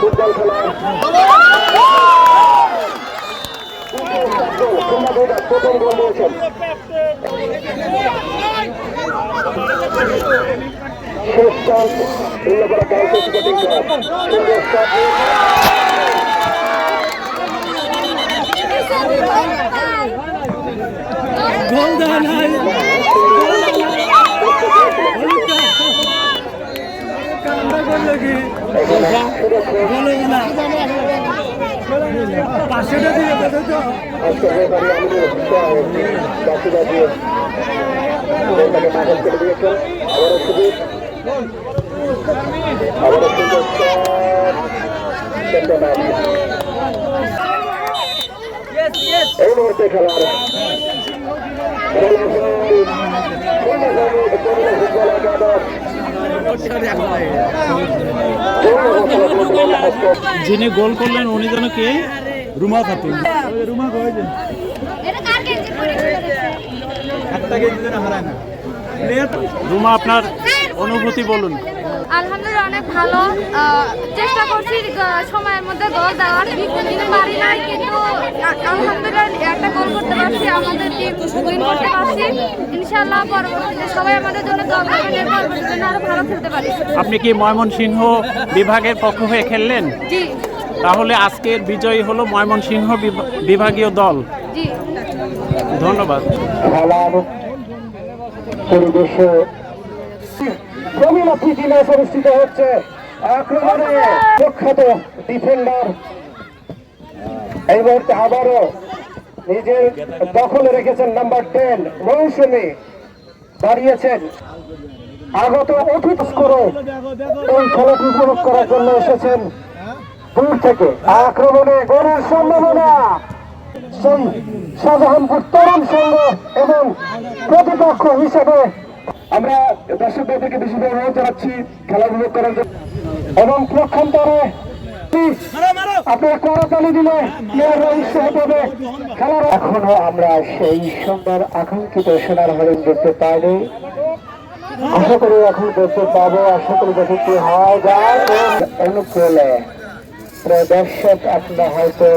Football খেলা প্রথম গোল দিয়েছেন শেষ চান্স উল্লেখরা গার্লস ব্যাটিং গোল দেয় নাই পাঁচশোটা দিয়ে এই মুহূর্তে খেলার যিনি গোল করলেন উনি যেন কে? রুমা খাতুন। রুমা, আপনার অনুভূতি বলুন। আলহামদুলিল্লাহ অনেক ভালো। চেষ্টা করছি সময়ের মধ্যে গোল দেওয়ার, কিন্তু পারি নাই, কিন্তু আলহামদুলিল্লাহ একটা গোল করতে পারছি, আমাদের টিম উইন করতে পারছি। ইনশাআল্লাহ পরবর্তীতে সবাই আমাদের জন্য দোয়া করবেন, এর পরবর্তীতে যেন আরো ভালো খেলতে পারি। আপনি কি ময়মনসিংহ বিভাগের পক্ষ হয়ে খেললেন? জি। তাহলে আজকের বিজয়ী হলো ময়মনসিংহ বিভাগীয় দল। জি, ধন্যবাদ। খেলার পরিবেশে প্রীতি ম্যাচ অনুষ্ঠিত হচ্ছে। আক্রমণে প্রখ্যাত ডিফেন্ডার এই মুহূর্তে আবারও নিজের দখলে রেখেছেন নাম্বার 10 মৌসুমী, দাঁড়িয়েছেন আগত অতিথি করে এই খেলাটি উপভোগ করার জন্য এসেছেন দূর থেকে। আক্রমণে গোলের সম্ভাবনা সেই শাহজাহানপুর তরুণ সংঘ এবং প্রতিপক্ষ হিসেবে আমরা দর্শকদেরকে বিশেষভাবে অনুরোধ জানাচ্ছি খেলা উপভোগ করার জন্য এবং প্রক্ষান্তরে আপনারা করতালি দিলে প্লেয়াররা উৎসাহ পাবে খেলার। এখনো আমরা সেই সুন্দর আকাঙ্ক্ষিত সোনার হরিণ দেখতে পাইনি, আশা করি এখন দেখতে পাবো। আশা করি দেখে কি হয় যায় অনুকূলে দর্শক আপনারা হয়তো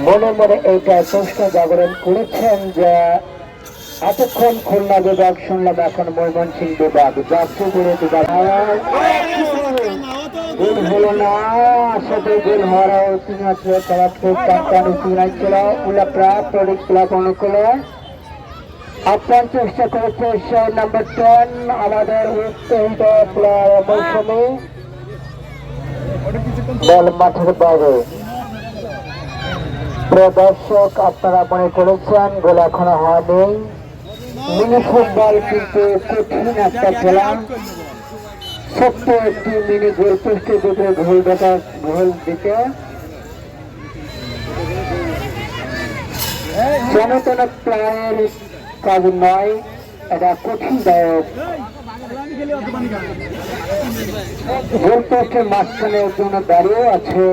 মনে মনে এইটা প্রশ্ন জাগরণ করেছেন যে এতক্ষণ খুলনা বিভাগ শুনলাম, এখন ময়মনসিংহ বিভাগ যাচ্ছে করে বিভাগ গোল হলো না। আসলে গোল হওয়ার অতিমাত্র তারা খুব টানটানি চূড়াই ছিল উল্লাপ্রাপ ক্লাব অনুকূলে আপ্রাণ চেষ্টা করেছে সেই নাম্বার 10 আমাদের উত্তেজিত প্লেয়ার মৌসুমী বল মাঠের বাইরে। প্রিয় দর্শক, আপনারা মনে করেছেন গোল এখনো হয়নি। মিনি ফুটবল কিন্তু কঠিন একটা খেলা, ছোট্ট একটি মিনি গোল পোস্টে দুটো গোল দিতে জনতন প্লেয়ারের কাজ নয়, এটা কঠিনদায়ক। গোল পোস্টের মাঝখানে জন্য দাঁড়িয়ে আছে,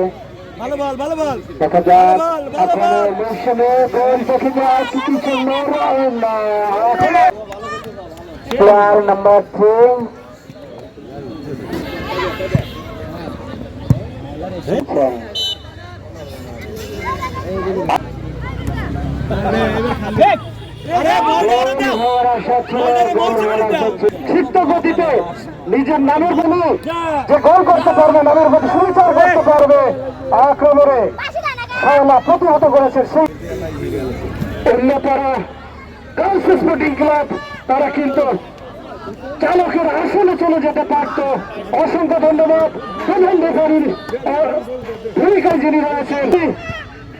দেখা যাক এখনো মৌসুমে গোল দেখে যায় কিছু প্লেয়ার নাম্বার 3 ক্ষিপ্ত গতিতে নিজের নামের জন্য যে গোল করতে পারবে, নামের প্রতি সুবিচার করতে পারবে, আক্রমণে খেলা প্রতিহত করেছে সেই অন্যতারা গার্লস স্পোর্টিং ক্লাব। তারা কিন্তু চালকের আসলে চলে যেতে পারত। অসংখ্য ধন্যবাদ প্রধান রেফারির ভূমিকায় যিনি রয়েছেন,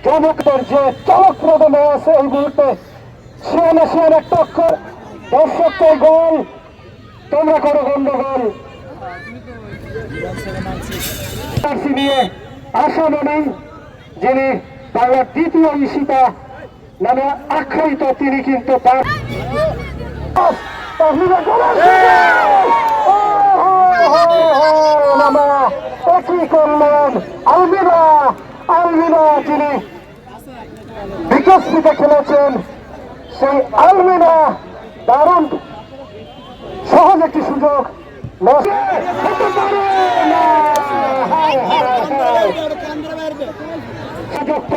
চমকদার যে চমকপ্রদ আছে এই মুহূর্তে সিয়ানা টক্কর। দর্শকদের গোল, তোমরা করো গন্ডগোল নিয়ে আশামণি, যিনি বাংলার দ্বিতীয় ঈশিতা নামে আখ্যায়িত, তিনি কিন্তু একই করলেন আলমিনা, যিনি বিকশিত খেলেছেন। সেই আলমিনা দারুণ সহজ একটি সুযোগ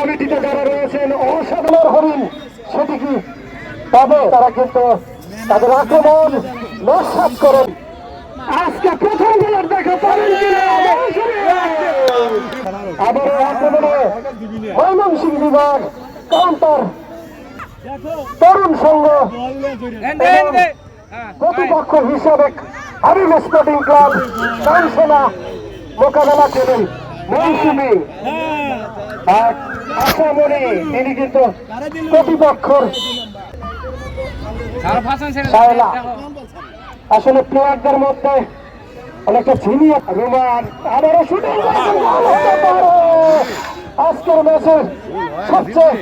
কমিটিতে যারা রয়েছেন অসাধারণ হরিণ সেটি কি তবে তারা কিন্তু তাদের আক্রমণ নস্যাৎ করেন। আজকে প্রথম গোলের দেখা পাবেন কিনা আবারও আক্রমণে ময়মনসিংহ বিভাগ কাউন্টার তরুণ সংঘ প্রতিপক্ষ হিসাবে হাবিব স্পোর্টিং ক্লাব কাউন্সিলা মোকাবেলা করেন মৌসুমী আর আশামণি। তিনি কিন্তু প্রতিপক্ষর আসলে প্লেয়ারদের মধ্যে অনেকটা ঝিমিয়ে রোমান আবারও শুটিং আজকের ম্যাচের সবচেয়ে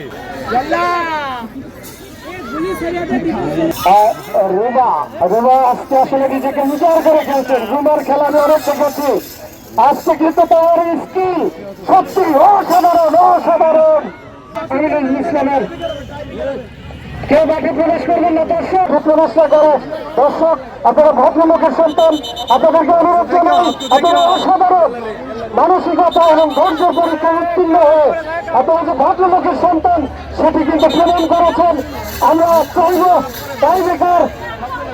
রুমা আজকে আসলে নিজেকে উজাড় করে খেলছেন। রুমার খেলা আমি অনেক দেখেছি, আজকে কিন্তু তার স্কিল সত্যি অসাধারণ অসাধারণ। আমিনুল ইসলামের কেউ মাঠে প্রবেশ করবেন না, দর্শক প্রবেশ না করে। দর্শক আপনারা ভদ্রলোকের সন্তান, আপনাদেরকে অনুরোধ জানাই আপনারা অসাধারণ মানসিকতা এবং ধৈর্যের পরীক্ষায় উত্তীর্ণ হয়ে আপনারা যে ভদ্রলোকের সন্তান সেটি কিন্তু প্রমাণ করেছেন। আমরা চাইব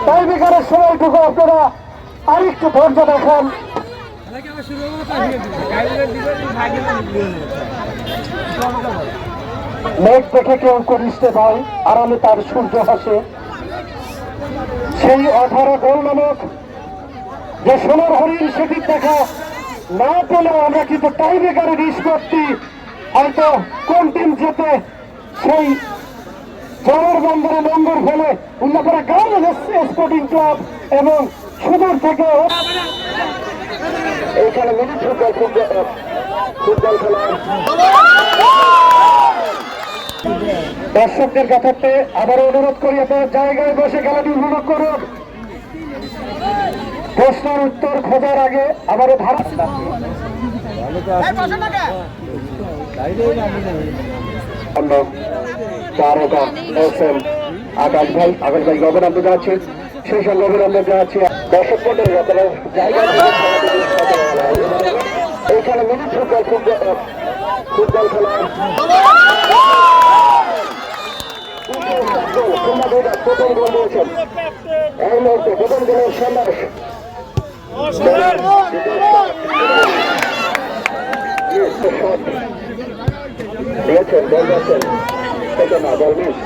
টাইব্রেকারের সময়টুকু আপনারা আরেকটু ধৈর্য দেখান। মেঘ দেখে কেউ করিতে পায়, আরামে তার সূর্য হাসে। সেই 18 গোল নামক যে সোনার হরিণ সেটি দেখা না পেলেও আমরা কিন্তু টাইব্রেকারের নিষ্পত্তি হয়তো কোন টিম জেতে সেই জলের বন্দরে নম্বর ফেলে উল্লাপাড়া গার্লস স্পোর্টিং ক্লাব এবং সুদূর থেকে এইখানে মিনি ফুটবল খেলা। দর্শকদের কাছে আবারও অনুরোধ করি আপনার জায়গায় বসে খেলাটি উপভোগ করুন। প্রশ্নের উত্তর খোঁজার আগে আবারও ধারা আকাশ ভাই অভিনন্দন জানাচ্ছি, সেই সঙ্গে অভিনন্দন জানাচ্ছি দর্শক মন্ডলী জায়গায় এইখানে মিনি ফুটবল খেলা। প্রথম গোল দিয়েছেন এই মুহূর্তে, প্রথম গোলের সন্ধান দিয়েছেন, বল দিয়েছেন না, বল মিস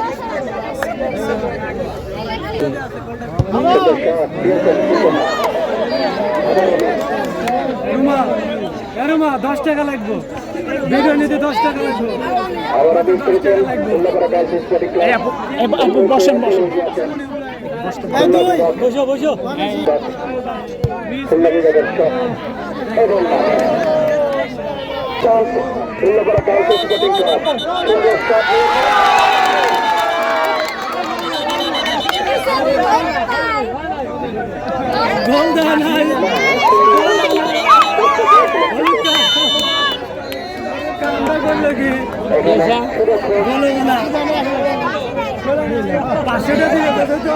দিয়েছেন। 10 টাকা লাগবে, ভিডিও নিতে 10 টাকা লাগবে। বসেন বসো বসো। গোল দেয় নাই, কামটা করলো কি বলে না 500 টাকা দিয়ে দেবে তো।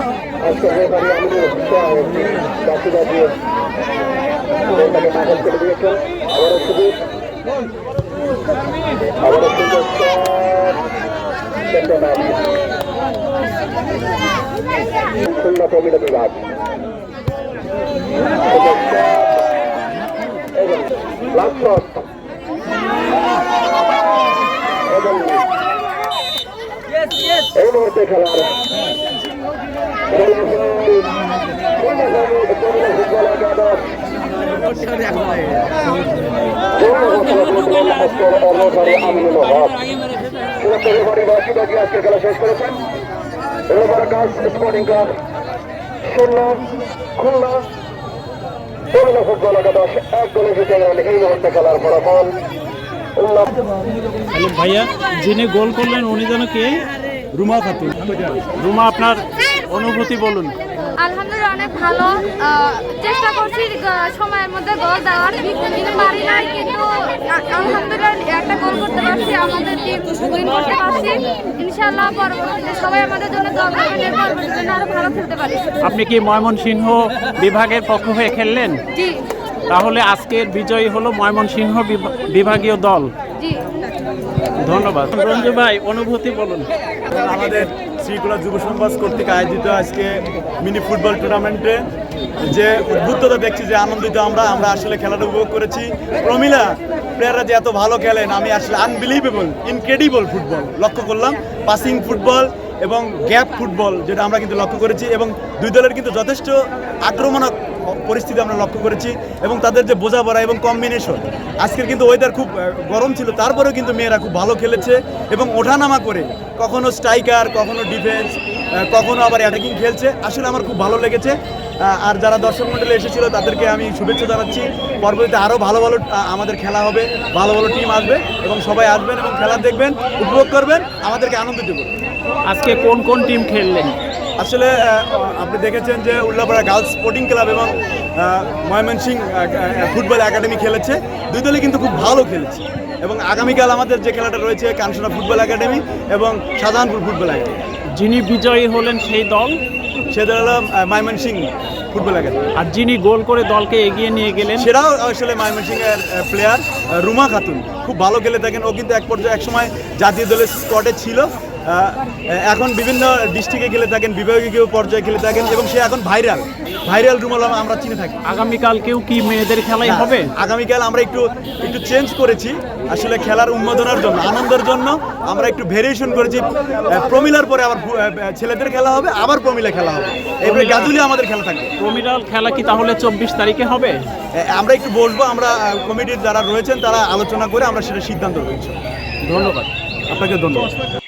এই মুহূর্তে খেলার আজকে খেলা শেষ করেছেন স্পোর্টিং ক্লাব 0 খুলনা ফুটবল একাদশ 1 গোলে জিতে গেলেন। এই মুহূর্তে খেলার ফলাফল ভাইয়া যিনি গোল করলেন উনি যেন কে? রুমা খাতুন। রুমা, আপনার অনুভূতি বলুন। আলহামদুলিল্লাহ অনেক ভালো, চেষ্টা করছি সময়ের মধ্যে গোল দেওয়ার, কিন্তু পারি নাই, কিন্তু আলহামদুলিল্লাহ একটা গোল করতে পারছি, আমাদের টিম উইন করতে পারছি। ইনশাআল্লাহ পরবর্তীতে সবাই আমাদের জন্য দোয়া করবেন, এর পরবর্তীতে যেন আরো ভালো খেলতে পারি। আপনি কি ময়মনসিংহ বিভাগের পক্ষ হয়ে খেললেন? জি। তাহলে আজকের বিজয়ী হলো ময়মনসিংহ বিভাগীয় দল। জি। ধন্যবাদ। রঞ্জু ভাই, অনুভূতি বলুন। আমাদের শ্রীকুলা যুব সমাজ কর্তৃক আয়োজিত আজকে মিনি ফুটবল টুর্নামেন্টে যে উদ্বুদ্ধতা দেখছি, যে আনন্দিত আমরা আসলে খেলাটা উপভোগ করেছি। প্রমিলা প্লেয়াররা যে এত ভালো খেলেন, আমি আসলে আনবিলিভেবল, ইনক্রেডিবল ফুটবল লক্ষ্য করলাম। পাসিং ফুটবল এবং গ্যাপ ফুটবল যেটা আমরা কিন্তু লক্ষ্য করেছি, এবং দুই দলের কিন্তু যথেষ্ট আক্রমণাত্মক পরিস্থিতি আমরা লক্ষ্য করেছি, এবং তাদের যে বোঝাপড়া এবং কম্বিনেশন। আজকের কিন্তু ওয়েদার খুব গরম ছিল, তারপরেও কিন্তু মেয়েরা খুব ভালো খেলেছে এবং ওঠানামা করে কখনো স্ট্রাইকার, কখনো ডিফেন্স, কখনো আবার অ্যাটাকিং খেলছে। আসলে আমার খুব ভালো লেগেছে। আর যারা দর্শক মণ্ডলী এসেছিল তাদেরকে আমি শুভেচ্ছা জানাচ্ছি। পরবর্তীতে আরও ভালো ভালো আমাদের খেলা হবে, ভালো ভালো টিম আসবে এবং সবাই আসবেন এবং খেলা দেখবেন, উপভোগ করবেন, আমাদেরকে আনন্দিত করবেন। আজকে কোন কোন টিম খেললেন? আসলে আপনি দেখেছেন যে উল্লাপাড়া গার্লস স্পোর্টিং ক্লাব এবং ময়মনসিংহ ফুটবল একাডেমি খেলেছে। দুই দলই কিন্তু খুব ভালো খেলেছে, এবং আগামীকাল আমাদের যে খেলাটা রয়েছে কানসোনা ফুটবল একাডেমি এবং শাহজাহানপুর ফুটবল একাডেমি। যিনি বিজয়ী হলেন সেই দল, সেটা হলো ময়মনসিংহ ফুটবল একাডেমি। আর যিনি গোল করে দলকে এগিয়ে নিয়ে গেলেন সেটাও আসলে ময়মনসিংহের প্লেয়ার রুমা খাতুন, খুব ভালো খেলে থাকেন। ও কিন্তু এক সময় জাতীয় দলের স্কোয়াডে ছিল, এখন বিভিন্ন ডিস্ট্রিক্টে খেলে থাকেন, বিভাগীয় পর্যায়ে খেলে থাকেন, এবং সে এখন ভাইরাল রুমাল আমরা চিনে থাকি। আগামীকালকেও কি মেয়েদের খেলাই হবে? আগামীকাল আমরা একটু চেঞ্জ করেছি, আসলে খেলার উন্মাদনার জন্য, আনন্দের জন্য আমরা একটু ভেরিয়েশন করেছি। প্রমিলার পরে আবার ছেলেদের খেলা হবে, আবার প্রমিলা খেলা হবে, এবারে গাজুলি আমাদের খেলা থাকবে। প্রমিলার খেলা কি তাহলে 24 তারিখে হবে? আমরা একটু বসবো, আমরা কমিটির যারা রয়েছেন তারা আলোচনা করে আমরা সেটা সিদ্ধান্ত রয়েছে। ধন্যবাদ। আপনাকে ধন্যবাদ।